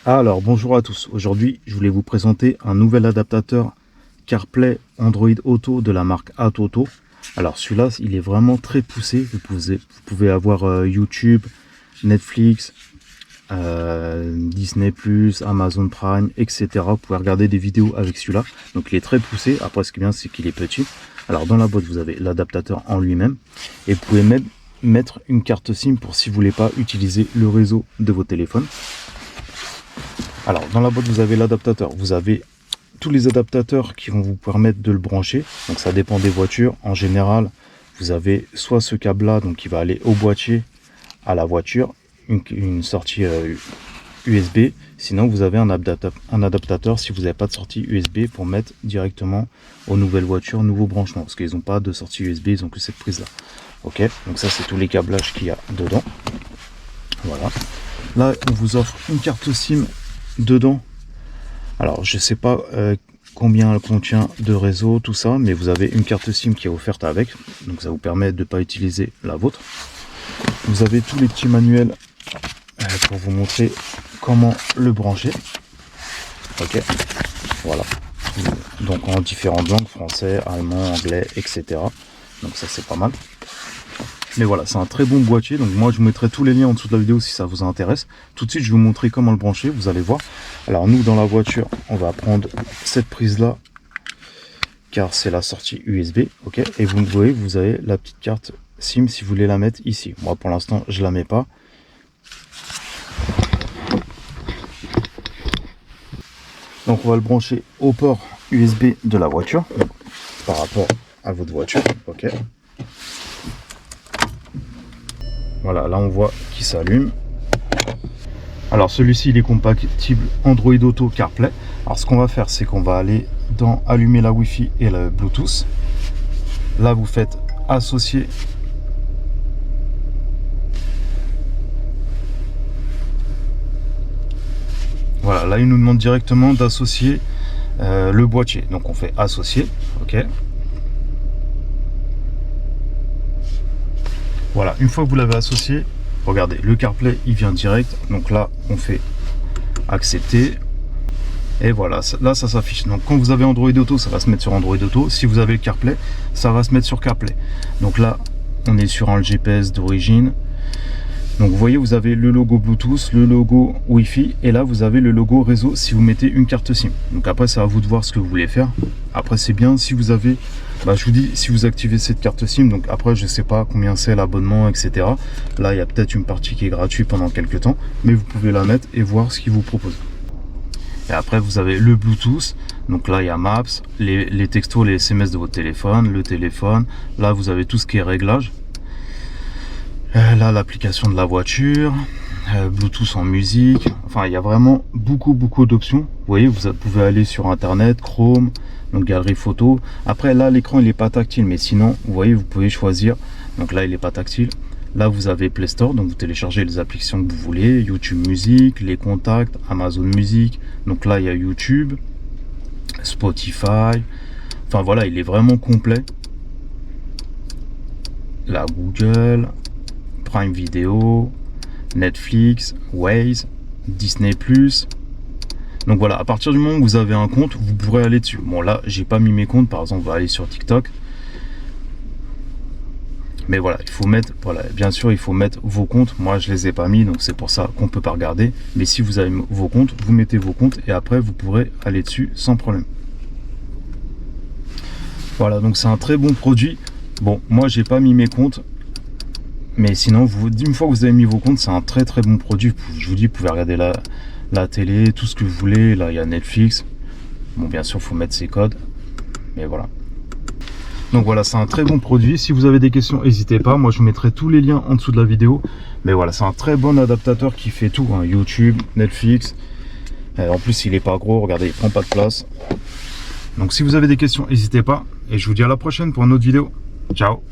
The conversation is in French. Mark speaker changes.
Speaker 1: Alors bonjour à tous, aujourd'hui je voulais vous présenter un nouvel adaptateur CarPlay Android Auto de la marque Atoto. Alors celui-là il est vraiment très poussé, vous pouvez avoir YouTube, Netflix, Disney+, Amazon Prime, etc. Vous pouvez regarder des vidéos avec celui-là, donc il est très poussé. Après ce qui est bien c'est qu'il est petit. Alors dans la boîte vous avez l'adaptateur en lui-même et vous pouvez même mettre une carte SIM pour si vous voulez pas utiliser le réseau de vos téléphones. Alors dans la boîte vous avez l'adaptateur, vous avez tous les adaptateurs qui vont vous permettre de le brancher, donc ça dépend des voitures. En général vous avez soit ce câble là, donc qui va aller au boîtier à la voiture, une sortie USB, sinon vous avez un adaptateur si vous n'avez pas de sortie USB pour mettre directement aux nouvelles voitures, nouveaux branchements, parce qu'ils n'ont pas de sortie USB, ils ont que cette prise là. Ok, donc ça c'est tous les câblages qu'il y a dedans. Voilà, là on vous offre une carte SIM dedans. Alors je sais pas combien elle contient de réseau, tout ça, mais vous avez une carte SIM qui est offerte avec, donc ça vous permet de ne pas utiliser la vôtre. Vous avez tous les petits manuels pour vous montrer comment le brancher. Ok, voilà, donc en différentes langues, français, allemand, anglais, etc. Donc ça c'est pas mal. Mais voilà, c'est un très bon boîtier, donc moi je vous mettrai tous les liens en dessous de la vidéo si ça vous intéresse. Tout de suite je vais vous montrer comment le brancher, vous allez voir. Alors nous dans la voiture, on va prendre cette prise là, car c'est la sortie USB, ok. Et vous voyez, vous avez la petite carte SIM si vous voulez la mettre ici. Moi pour l'instant je la mets pas. Donc on va le brancher au port USB de la voiture, par rapport à votre voiture, ok. Voilà, là on voit qu'il s'allume. Alors celui-ci il est compatible Android Auto CarPlay. Alors ce qu'on va faire c'est qu'on va aller dans allumer la Wi-Fi et le Bluetooth. Là vous faites associer. Voilà, là il nous demande directement d'associer le boîtier. Donc on fait associer, ok. Voilà, une fois que vous l'avez associé, regardez, le CarPlay il vient direct. Donc là on fait accepter et voilà, là ça s'affiche. Donc quand vous avez Android Auto, ça va se mettre sur Android Auto. Si vous avez le CarPlay, ça va se mettre sur CarPlay. Donc là on est sur un GPS d'origine. Donc vous voyez, vous avez le logo Bluetooth, le logo Wi-Fi et là vous avez le logo réseau si vous mettez une carte SIM. Donc après c'est à vous de voir ce que vous voulez faire. Après c'est bien si vous avez, je vous dis, si vous activez cette carte SIM, donc après je sais pas combien c'est l'abonnement, etc. Là il y a peut-être une partie qui est gratuite pendant quelques temps, mais vous pouvez la mettre et voir ce qu'il vous propose. Et après vous avez le Bluetooth, donc là il y a Maps, les textos, les SMS de votre téléphone, le téléphone. Là vous avez tout ce qui est réglage. Là l'application de la voiture, Bluetooth en musique, enfin il y a vraiment beaucoup d'options. Vous voyez, vous pouvez aller sur internet, Chrome, donc galerie photo. Après là l'écran il n'est pas tactile, mais sinon vous voyez vous pouvez choisir. Donc là il n'est pas tactile. Là vous avez Play Store, donc vous téléchargez les applications que vous voulez, YouTube Musique, les contacts, Amazon Musique. Donc là il y a YouTube, Spotify, enfin voilà, il est vraiment complet. Là Google, Prime Video, Netflix, Waze, Disney+. Donc voilà, à partir du moment où vous avez un compte, vous pourrez aller dessus. Bon là, j'ai pas mis mes comptes, par exemple, on va aller sur TikTok. Mais voilà, il faut mettre, voilà, bien sûr, il faut mettre vos comptes. Moi, je les ai pas mis, donc c'est pour ça qu'on peut pas regarder. Mais si vous avez vos comptes, vous mettez vos comptes et après, vous pourrez aller dessus sans problème. Voilà, donc c'est un très bon produit. Bon, moi, j'ai pas mis mes comptes. Mais sinon, une fois que vous avez mis vos comptes, c'est un très bon produit. Je vous dis, vous pouvez regarder la télé, tout ce que vous voulez. Là, il y a Netflix. Bon, bien sûr, il faut mettre ses codes. Mais voilà. Donc voilà, c'est un très bon produit. Si vous avez des questions, n'hésitez pas. Moi, je vous mettrai tous les liens en dessous de la vidéo. Mais voilà, c'est un très bon adaptateur qui fait tout, hein. YouTube, Netflix. En plus, il n'est pas gros. Regardez, il prend pas de place. Donc si vous avez des questions, n'hésitez pas. Et je vous dis à la prochaine pour une autre vidéo. Ciao!